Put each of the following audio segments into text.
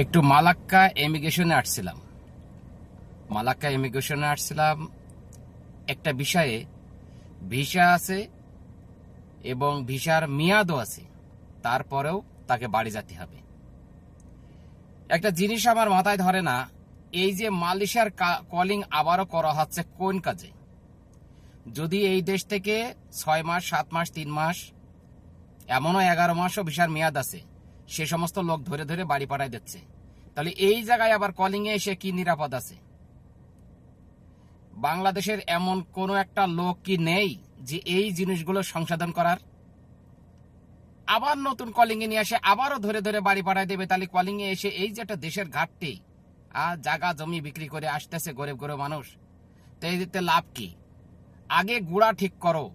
একটু মালাক্কা ইমিগ্রেশনে আসছিলাম একটা বিষয়ে। ভিসা আছে এবং ভিসার মেয়াদও আছে, তারপরেও তাকে বাড়ি যেতে হবে। একটা জিনিস আমার মাথায় ধরে না, এই যে মালয়েশিয়ার কলিং আবারও করা হচ্ছে কোন কাজে? যদি এই দেশ থেকে 6 মাস, 7 মাস, 3 মাস, এমনও 11 মাসও ভিসার মেয়াদ আছে, সে সমস্ত লোক ধরে ধরে বাড়ি পাঠায় দিচ্ছে, তাহলে এই জায়গায় আবার কলিং এ এসে কি নিরাপদ আছে? বাংলাদেশের এমন কোন একটা লোক কি নেই যে এই জিনিসগুলো সংশোধন করার? আবার নতুন কলিং এ নিয়ে আসে আবারও ধরে ধরে বাড়ি পাঠায় দেবে। তাহলে কলিং এ এসে এই যে একটা দেশের ঘাটতি, জায়গা জমি বিক্রি করে আসতেছে গরিব গরিব মানুষ, তো এতে লাভ কি? আগে গোড়া ঠিক করো,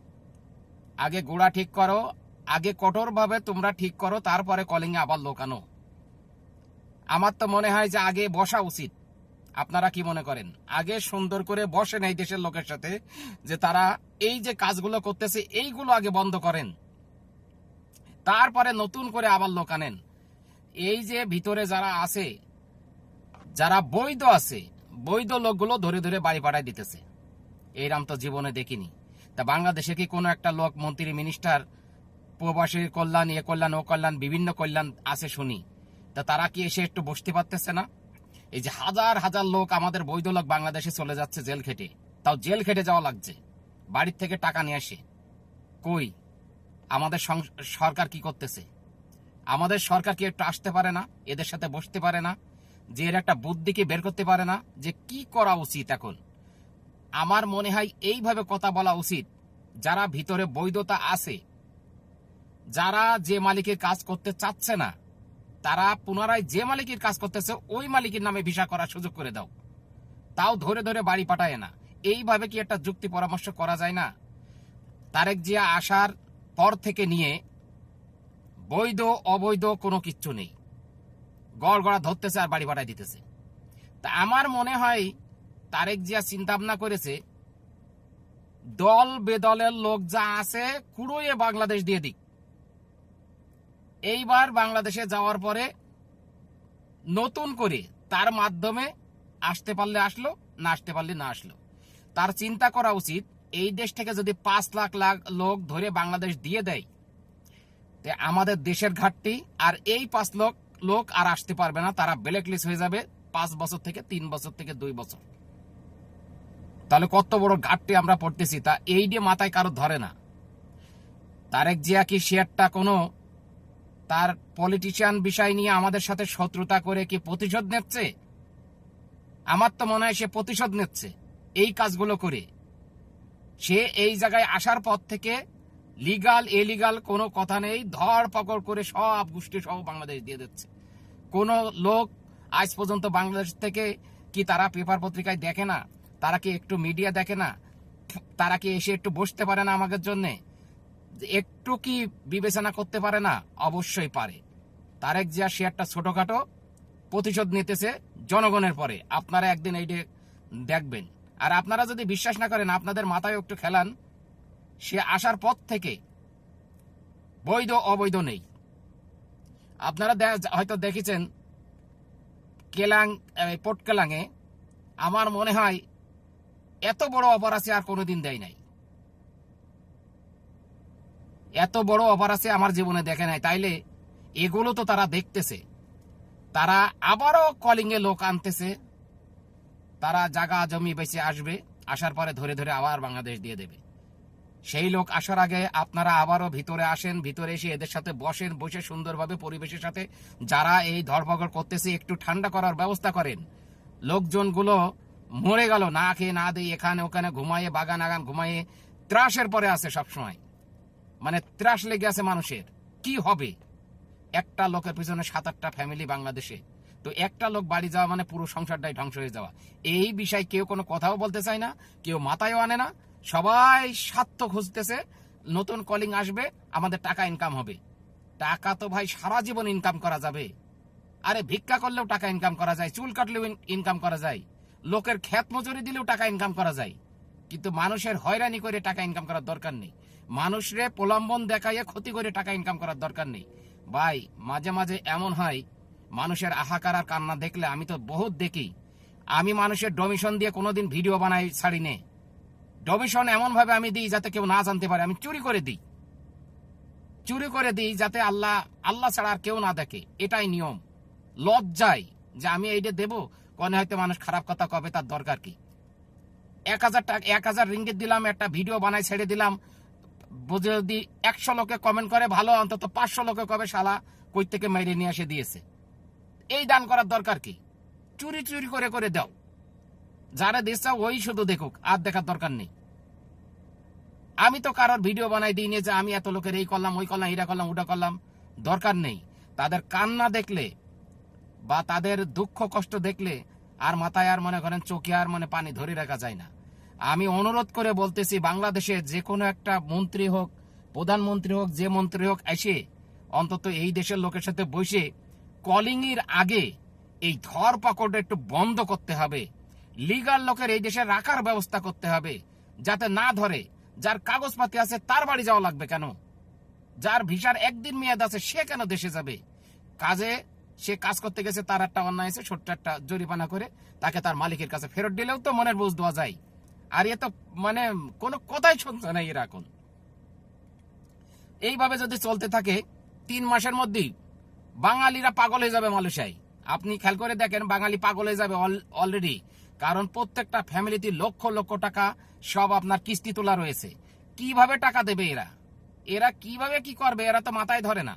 আগে কঠোরভাবে তোমরা ঠিক করো, তারপরে কলিং এ আবার লোক আনো। আমার তো মনে হয় যে আগে বসা উচিত। আপনারা কি মনে করেন? আগে সুন্দর করে বসেন এই দেশের লোকের সাথে, যে তারা এই যে কাজগুলো করতেছে এইগুলো আগে বন্ধ করেন, তারপরে নতুন করে আবার লোক আনেন। এই যে ভিতরে যারা আছে, যারা বৈধ আছে, বৈধ লোকগুলো ধরে ধরে বাড়ি পাঠায় দিতেছে। এইরাম তো জীবনে দেখিনি। তা বাংলাদেশে কি কোনো একটা লোক, মন্ত্রী, মিনিস্টার, প্রবাসীর কল্যাণ, এ কল্যাণ, ও কল্যাণ, বিভিন্ন কল্যাণ আছে শুনি, তা তারা কি এসে একটু বসতে পারতেছে না? এই যে হাজার হাজার লোক, আমাদের বৈধ লোক বাংলাদেশে চলে যাচ্ছে জেল খেটে, তাও জেল খেটে যাওয়া লাগছে, বাড়ির থেকে টাকা নিয়ে আসে। কই আমাদের সরকার কি করতেছে? আমাদের সরকার কি একটু আসতে পারে না, এদের সাথে বসতে পারে না, যে এর একটা বুদ্ধিকে বের করতে পারে না যে কি করা উচিত? এখন আমার মনে হয় এইভাবে কথা বলা উচিত, যারা ভিতরে বৈধতা আছে, যারা যে মালিকের কাজ করতে চাচ্ছে না, তারা পুনরায় যে মালিকের কাজ করতেছে ওই মালিকের নামে ভিসা করার সুযোগ করে দাও, তাও ধরে ধরে বাড়ি পাঠায় না। এইভাবে কি একটা যুক্তি পরামর্শ করা যায় না? তারেক জিয়া আসার পর থেকে নিয়ে বৈধ অবৈধ কোনো কিচ্ছু নেই, গড়গড়া ধরতেছে আর বাড়ি পাঠায় দিতেছে। তা আমার মনে হয় তারেক জিয়া চিন্তা ভাবনা করেছে, দল বেদলের লোক যা আছে কুড়িয়ে বাংলাদেশ দিয়ে দিক। এইবার বাংলাদেশে যাওয়ার পরে নতুন করে তার মাধ্যমে আসতে পারলে আসলো, না আসতে পারলে না আসলো। তার চিন্তা করা উচিত, এই দেশ থেকে যদি 5 লাখ লাখ লোক ধরে বাংলাদেশ দিয়ে দেয়, আমাদের দেশের ঘাটতি, আর এই 5 লাখ লোক আর আসতে পারবে না, তারা ব্ল্যাকলিস্ট হয়ে যাবে 5 বছর থেকে 3 বছর থেকে 2 বছর। তাহলে কত বড় ঘাটতি আমরা পড়তেছি, তা এই দিয়ে মাথায় কারো ধরে না। তারেক জিয়া কি সে একটা কোনো তার পলিটিশিয়ান বিষয় নিয়ে আমাদের সাথে শত্রুতা করে কি প্রতিশোধ নিচ্ছে? আমার তো মনে হয় সে প্রতিশোধ নিচ্ছে এই কাজগুলো করে। সে এই জায়গায় আসার পর থেকে লিগাল এলিগাল কোনো কথা নেই, ধরপকড় করে সব গোষ্ঠী সহ বাংলাদেশ দিয়ে দিচ্ছে। কোন লোক আজ পর্যন্ত বাংলাদেশ থেকে কি তারা পেপার পত্রিকায় দেখে না? তারা কি একটু মিডিয়া দেখে না? তারা কি এসে একটু বসতে পারে না আমাদের জন্য? একটু কি বিবেচনা করতে পারে না? অবশ্যই পারে। তারেক জিয়া সে একটা ছোটখাটো প্রতিশোধ নিতেছে জনগণের পরে। আপনারা একদিন এইটা দেখবেন। আর আপনারা যদি বিশ্বাস না করেন, আপনাদের মাথায় একটু খেলান, সে আসার পর থেকে বৈধ অবৈধ নেই। আপনারা হয়তো দেখেছেন পোর্ট কেলাঙে, আমার মনে হয় এত বড় অফার আছে আর কোনোদিন দেয় নাই। এত বড় অফার আছে আমার জীবনে দেখে নাই। তাইলে এগুলো তো তারা দেখতেছে, তারা আবারও কলিং এ লোক আনতেছে, তারা জায়গা জমি বেঁচে আসবে, আসার পরে ধরে ধরে আবার বাংলাদেশ দিয়ে দেবে। সেই লোক আসার আগে আপনারা আবারও ভিতরে আসেন, ভিতরে এসে এদের সাথে বসেন, বসে সুন্দরভাবে পরিবেশের সাথে যারা এই ধরপকড় করতেছে একটু ঠান্ডা করার ব্যবস্থা করেন। লোকজনগুলো মরে গেল না খেয়ে না দিয়ে, এখানে ওখানে ঘুমাইয়ে, বাগান আগান ঘুমাইয়ে ত্রাসের পরে আছে সবসময়, মানে ত্রাস লেগে আছে মানুষের। কি হবে? একটা লোকের পিছনে 7-8টা ফ্যামিলি বাংলাদেশে, তো একটা লোক বাড়ি যাওয়া মানে পুরো সংসারটাই ধ্বংস হয়ে যাওয়া। এই বিষয়ে কেউ কোনো কথাও বলতে চায় না, কেউ মাথায়ও আনে না। সবাই স্বার্থ খুঁজতেছে, নতুন কলিং আসবে, আমাদের টাকা ইনকাম হবে। টাকা তো ভাই সারা জীবন ইনকাম করা যাবে। আরে ভিক্ষা করলেও টাকা ইনকাম করা যায়, চুল কাটলেও ইনকাম করা যায়, লোকের ক্ষেত মজুরি দিলেও টাকা ইনকাম করা যায়। কিন্তু মানুষের হয়রানি করে টাকা ইনকাম করার দরকার নেই, মানুষরে প্রলম্বন দেখাইয়ে ক্ষতি করে টাকা ইনকাম করার দরকার নেই। ভাই মাঝে মাঝে এমন হয়, মানুষের হাহাকার আর কান্না দেখলে আমি তো বহুত দেখি। আমি মানুষের ডোমিশন দিয়ে কোনোদিন ভিডিও বানাই ছাড়ি নে। ডোমিশন এমন ভাবে আমি দিই যাতে কেউ না জানতে পারে। আমি চুরি করে দিই যাতে আল্লাহ ছাড়া আর কেউ না দেখে। এটাই নিয়ম। লজ্জায় যে আমি এইটা দেবো, কোনে হয়তো মানুষ খারাপ কথা কবে, তার দরকার কি? 1000 টাকা 1000 রিঙ্গিত দিলাম, একটা ভিডিও বানাই ছেড়ে দিলাম। যদি 100 লোকে কমেন্ট করে ভালো, অন্তত 500 লোকে কবে শালা কই থেকে মাইরে নিয়ে এসে দিয়েছে। এই দান করার দরকার কি? চুরি চুরি করে দাও। যারা দিচ্ছে ওই শুধু দেখুক, আর দেখার দরকার নেই। আমি তো কারোর ভিডিও বানাই দিই যে আমি এত লোকের এই করলাম, ওই করলাম, এটা করলাম, ওটা করলাম। দরকার নেই। তাদের কান্না দেখলে বা তাদের দুঃখ কষ্ট দেখলে আর মাথায় আর মনে করেন চোখে আর মানে পানি ধরে রাখা যায় না। আমি অনুরোধ করে বলতেছি, বাংলাদেশে যে কোনো একটা মন্ত্রী হোক, প্রধানমন্ত্রী হোক, যে মন্ত্রী হোক, এসে অন্তত এই দেশের লোকের সাথে বসে কলিং এর আগে এই ধরপাকড় একটু বন্ধ করতে হবে। লিগাল লোকের এই দেশে রাখার ব্যবস্থা করতে হবে, যাতে না ধরে। যার কাগজপাতি আছে তার বাড়ি যাওয়া লাগবে কেন? যার ভিসার একদিন মেয়াদ আছে সে কেন দেশে যাবে? সে কাজ করতে গেছে, তার একটা অন্যায় আছে, ছোট্ট একটা জরিমানা করে তাকে তার মালিকের কাছে ফেরত দিলেও তো মনের বুঝ দেওয়া যায়। আর এ তো মানে কোনো কথাই শুনছে না এরা। এখন এইভাবে যদি চলতে থাকে 3 মাসের মধ্যেই বাঙালিরা পাগল হয়ে যাবে মালয়েশিয়ায়। আপনি খেয়াল করে দেখেন, বাঙালি পাগল হয়ে যাবে অলরেডি। কারণ প্রত্যেকটা ফ্যামিলিতে লক্ষ লক্ষ টাকা সব আপনার কিস্তি তোলা রয়েছে। কিভাবে টাকা দেবে এরা কিভাবে কি করবে? এরা তো মাথায় ধরে না।